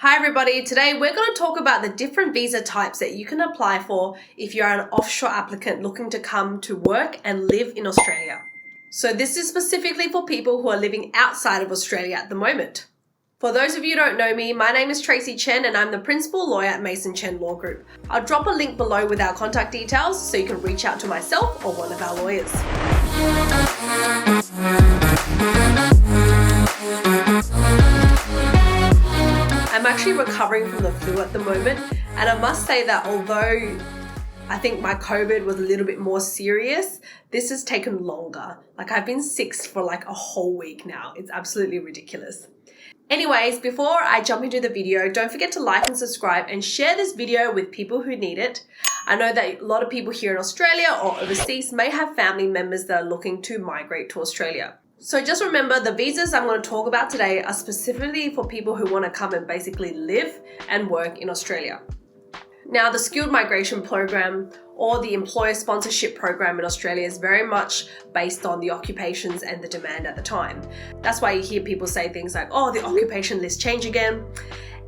Hi everybody, today we're going to talk about the different visa types that you can apply for if you're an offshore applicant looking to come to work and live in Australia. So this is specifically for people who are living outside of Australia at the moment. For those of you who don't know me, my name is Tracy Chen and I'm the Principal Lawyer at Mason Chen Law Group. I'll drop a link below with our contact details so you can reach out to myself or one of our lawyers. I'm actually recovering from the flu at the moment, and I must say that although I think my COVID was a little bit more serious, this has taken longer. I've been sick for a whole week now. It's absolutely ridiculous. Anyways, before I jump into the video, don't forget to like and subscribe and share this video with people who need it. I know that a lot of people here in Australia or overseas may have family members that are looking to migrate to Australia. So just remember, the visas I'm going to talk about today are specifically for people who want to come and basically live and work in Australia. Now, the skilled migration program or the employer sponsorship program in Australia is very much based on the occupations and the demand at the time. That's why you hear people say things like, oh, the occupation list changed again.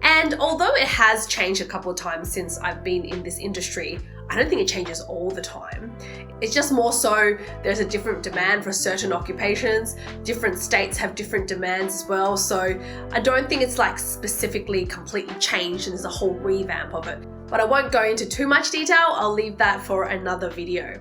And although it has changed a couple of times since I've been in this industry, I don't think it changes all the time. It's just more so there's a different demand for certain occupations. Different states have different demands as well. So I don't think it's specifically completely changed and there's a whole revamp of it. But I won't go into too much detail. I'll leave that for another video.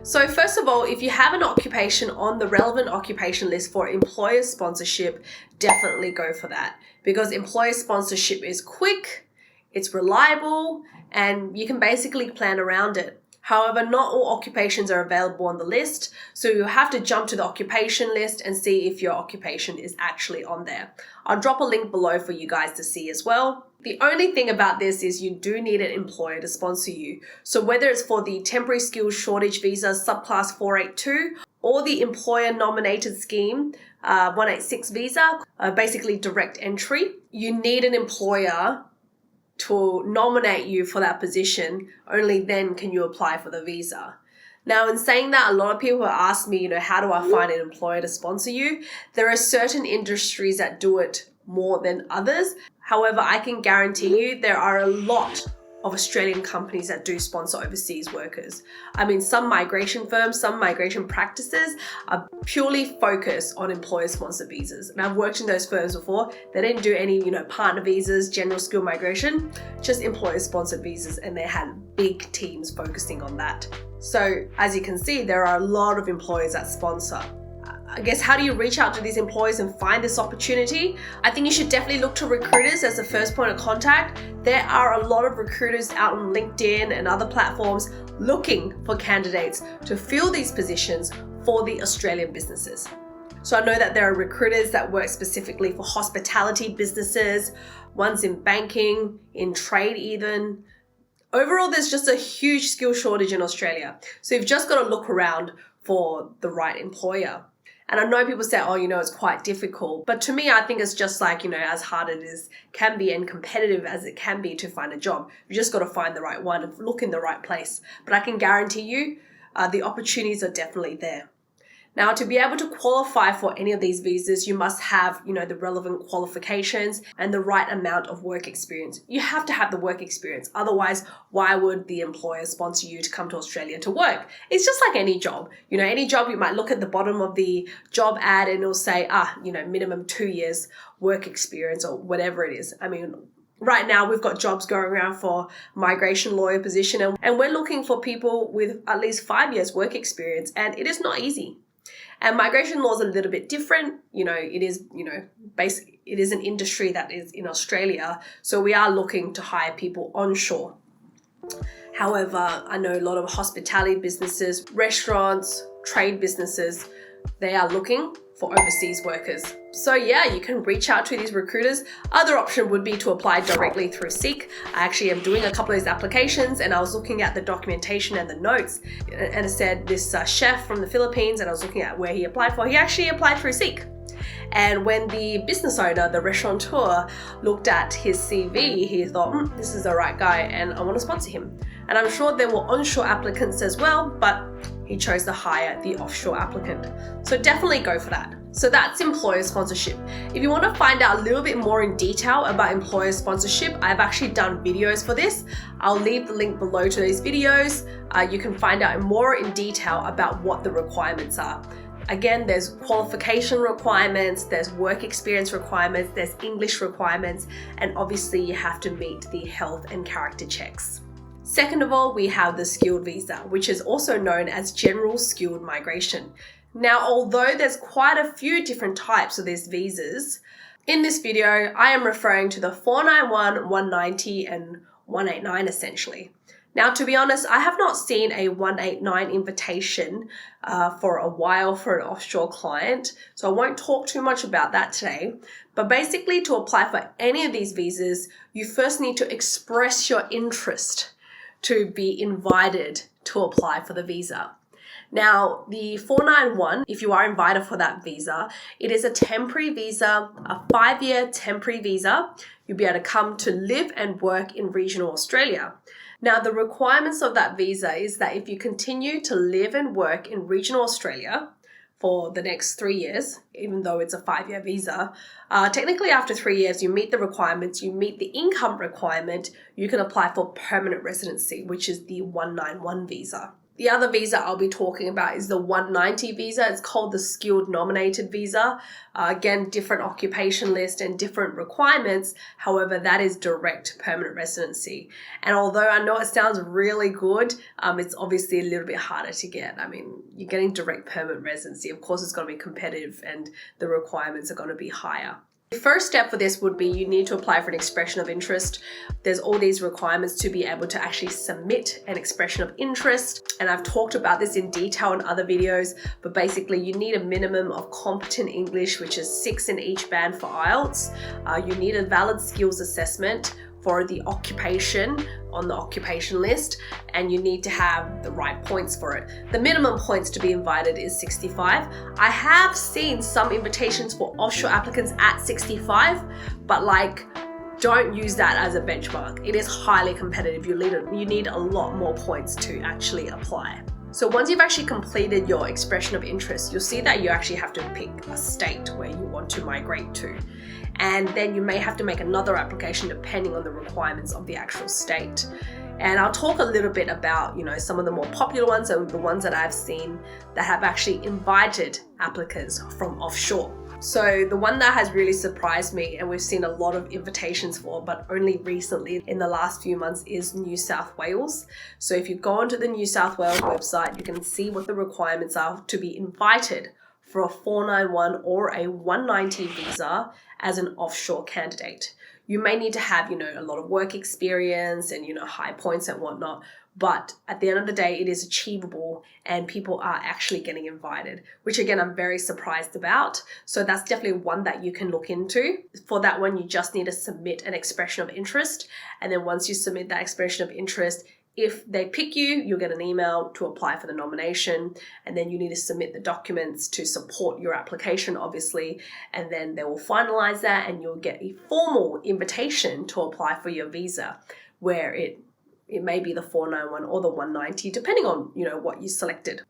So first of all, if you have an occupation on the relevant occupation list for employer sponsorship, definitely go for that, because employer sponsorship is quick, it's reliable, and you can basically plan around it. However, not all occupations are available on the list, so you have to jump to the occupation list and see if your occupation is actually on there. I'll drop a link below for you guys to see as well. The only thing about this is you do need an employer to sponsor you. So whether it's for the temporary skills shortage visa subclass 482 or the employer nominated scheme 186 visa, basically direct entry, you need an employer to nominate you for that position. Only then can you apply for the visa. Now, in saying that, a lot of people ask me, how do I find an employer to sponsor you? There are certain industries that do it more than others. However, I can guarantee you there are a lot of Australian companies that do sponsor overseas workers. Some migration firms, some migration practices are purely focused on employer-sponsored visas. And I've worked in those firms before. They didn't do any, partner visas, general skill migration, just employer-sponsored visas, and they had big teams focusing on that. So as you can see, there are a lot of employers that sponsor. I guess, how do you reach out to these employers and find this opportunity? I think you should definitely look to recruiters as the first point of contact. There are a lot of recruiters out on LinkedIn and other platforms looking for candidates to fill these positions for the Australian businesses. So I know that there are recruiters that work specifically for hospitality businesses, ones in banking, in trade even. Overall, there's just a huge skill shortage in Australia. So you've just got to look around for the right employer. And I know people say, it's quite difficult. But to me, I think it's just as hard as can be and competitive as it can be to find a job. You just got to find the right one and look in the right place. But I can guarantee you the opportunities are definitely there. Now, to be able to qualify for any of these visas, you must have, the relevant qualifications and the right amount of work experience. You have to have the work experience. Otherwise, why would the employer sponsor you to come to Australia to work? It's just like any job. Any job, you might look at the bottom of the job ad and it'll say, minimum 2 years work experience or whatever it is. Right now, we've got jobs going around for migration lawyer position, and we're looking for people with at least 5 years work experience, and it is not easy. And migration law is a little bit different. It is an industry that is in Australia. So we are looking to hire people onshore. However, I know a lot of hospitality businesses, restaurants, trade businesses, they are looking for overseas workers. So yeah, you can reach out to these recruiters. Other option would be to apply directly through Seek. I actually am doing a couple of these applications and I was looking at the documentation and the notes, and it said this chef from the Philippines, and I was looking at where he applied for. He actually applied through Seek. And when the business owner, the restaurateur, looked at his CV, he thought, this is the right guy and I want to sponsor him. And I'm sure there were onshore applicants as well, but he chose to hire the offshore applicant. So definitely go for that. So that's employer sponsorship. If you want to find out a little bit more in detail about employer sponsorship, I've actually done videos for this. I'll leave the link below to those videos. You can find out more in detail about what the requirements are. Again, there's qualification requirements, there's work experience requirements, there's English requirements, and obviously you have to meet the health and character checks. Second of all, we have the skilled visa, which is also known as general skilled migration. Now, although there's quite a few different types of these visas, in this video, I am referring to the 491, 190, and 189 essentially. Now, to be honest, I have not seen a 189 invitation for a while for an offshore client, so I won't talk too much about that today. But basically, to apply for any of these visas, you first need to express your interest to be invited to apply for the visa. Now, the 491, if you are invited for that visa, it is a temporary visa, a 5-year temporary visa. You'll be able to come to live and work in regional Australia. Now, the requirements of that visa is that if you continue to live and work in regional Australia for the next 3 years, even though it's a 5-year visa, technically after 3 years, you meet the requirements, you meet the income requirement, you can apply for permanent residency, which is the 191 visa. The other visa I'll be talking about is the 190 visa. It's called the skilled nominated visa. Again, different occupation list and different requirements. However, that is direct permanent residency. And although I know it sounds really good, it's obviously a little bit harder to get. I mean, you're getting direct permanent residency. Of course, it's going to be competitive and the requirements are going to be higher. The first step for this would be you need to apply for an expression of interest. There's all these requirements to be able to actually submit an expression of interest. And I've talked about this in detail in other videos, but basically you need a minimum of competent English, which is 6 in each band for IELTS. You need a valid skills assessment for the occupation on the occupation list, and you need to have the right points for it. The minimum points to be invited is 65. I have seen some invitations for offshore applicants at 65, but don't use that as a benchmark. It is highly competitive. You need a lot more points to actually apply. So once you've actually completed your expression of interest, you'll see that you actually have to pick a state where you want to migrate to. And then you may have to make another application depending on the requirements of the actual state. And I'll talk a little bit about, some of the more popular ones and the ones that I've seen that have actually invited applicants from offshore. So the one that has really surprised me and we've seen a lot of invitations for, but only recently in the last few months, is New South Wales. So if you go onto the New South Wales website, you can see what the requirements are to be invited for a 491 or a 190 visa as an offshore candidate. You may need to have, a lot of work experience and, high points and whatnot. But at the end of the day, it is achievable and people are actually getting invited, which again, I'm very surprised about. So that's definitely one that you can look into. For that one, you just need to submit an expression of interest. And then once you submit that expression of interest, if they pick you, you'll get an email to apply for the nomination, and then you need to submit the documents to support your application, obviously, and then they will finalize that and you'll get a formal invitation to apply for your visa, where it may be the 491 or the 190, depending on, what you selected.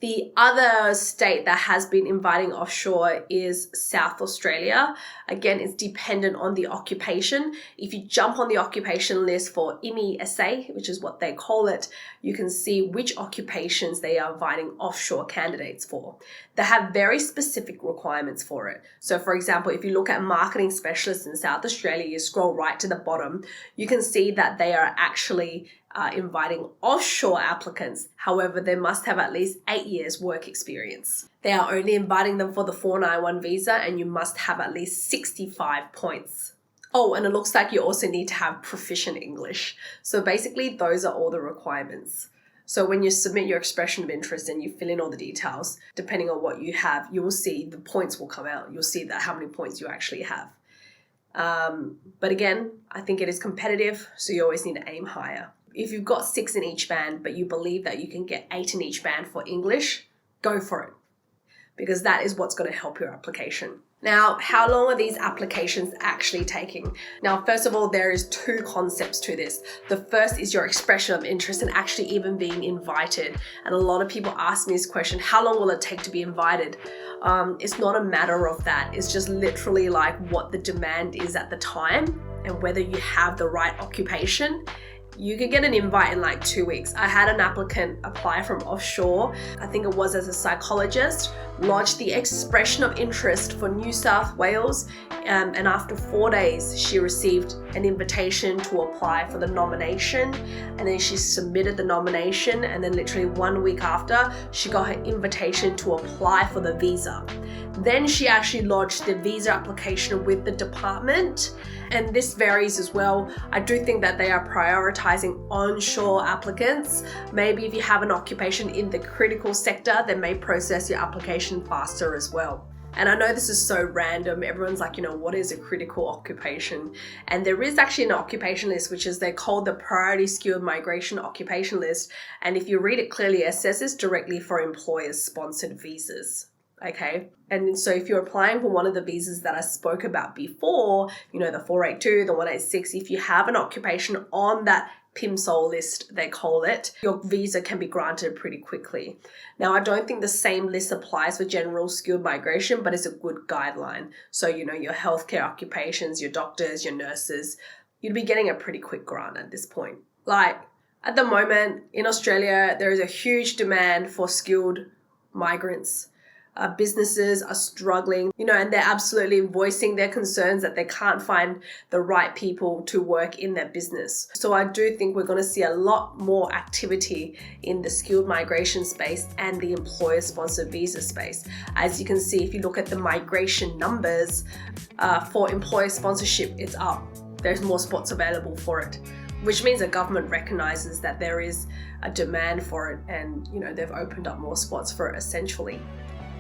The other state that has been inviting offshore is South Australia. Again, it's dependent on the occupation. If you jump on the occupation list for IMI-SA, which is what they call it, you can see which occupations they are inviting offshore candidates for. They have very specific requirements for it. So for example, if you look at marketing specialists in South Australia, you scroll right to the bottom, you can see that they are actually inviting offshore applicants. However, they must have at least 8 years work experience. They are only inviting them for the 491 visa and you must have at least 65 points. Oh, and it looks like you also need to have proficient English. So basically, those are all the requirements. So when you submit your expression of interest and you fill in all the details, depending on what you have, you will see the points will come out. You'll see that how many points you actually have. But again, I think it is competitive, so you always need to aim higher. If you've got 6 in each band, but you believe that you can get 8 in each band for English, go for it, because that is what's going to help your application. Now, how long are these applications actually taking? Now, first of all, there is two concepts to this. The first is your expression of interest and actually even being invited. And a lot of people ask me this question, how long will it take to be invited? It's not a matter of that. It's just literally like what the demand is at the time and whether you have the right occupation. You could get an invite in like 2 weeks. I had an applicant apply from offshore, I think it was as a psychologist, lodged the expression of interest for New South Wales, and after 4 days, she received an invitation to apply for the nomination, and then she submitted the nomination, and then literally 1 week after, she got her invitation to apply for the visa. Then she actually lodged the visa application with the department, and this varies as well. I do think that they are prioritizing onshore applicants. Maybe if you have an occupation in the critical sector, they may process your application faster as well. And I know this is so random. Everyone's like, what is a critical occupation? And there is actually an occupation list, which is they're called the Priority Skilled Migration Occupation List. And if you read it clearly, it says it's directly for employer-sponsored visas. Okay, and so if you're applying for one of the visas that I spoke about before, the 482, the 186, if you have an occupation on that PIMSOL list, they call it, your visa can be granted pretty quickly. Now, I don't think the same list applies for general skilled migration, but it's a good guideline. So, your healthcare occupations, your doctors, your nurses, you'd be getting a pretty quick grant at this point. Like, at the moment in Australia, there is a huge demand for skilled migrants. Businesses are struggling, and they're absolutely voicing their concerns that they can't find the right people to work in their business. So I do think we're going to see a lot more activity in the skilled migration space and the employer-sponsored visa space. As you can see, if you look at the migration numbers for employer sponsorship, it's up. There's more spots available for it, which means the government recognizes that there is a demand for it, and they've opened up more spots for it essentially.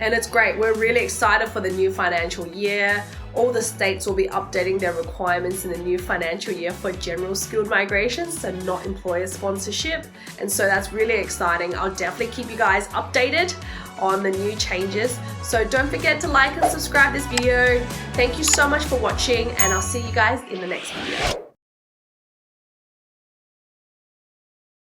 And it's great. We're really excited for the new financial year. All the states will be updating their requirements in the new financial year for general skilled migration, so not employer sponsorship. And so that's really exciting. I'll definitely keep you guys updated on the new changes. So don't forget to like and subscribe this video. Thank you so much for watching, and I'll see you guys in the next video.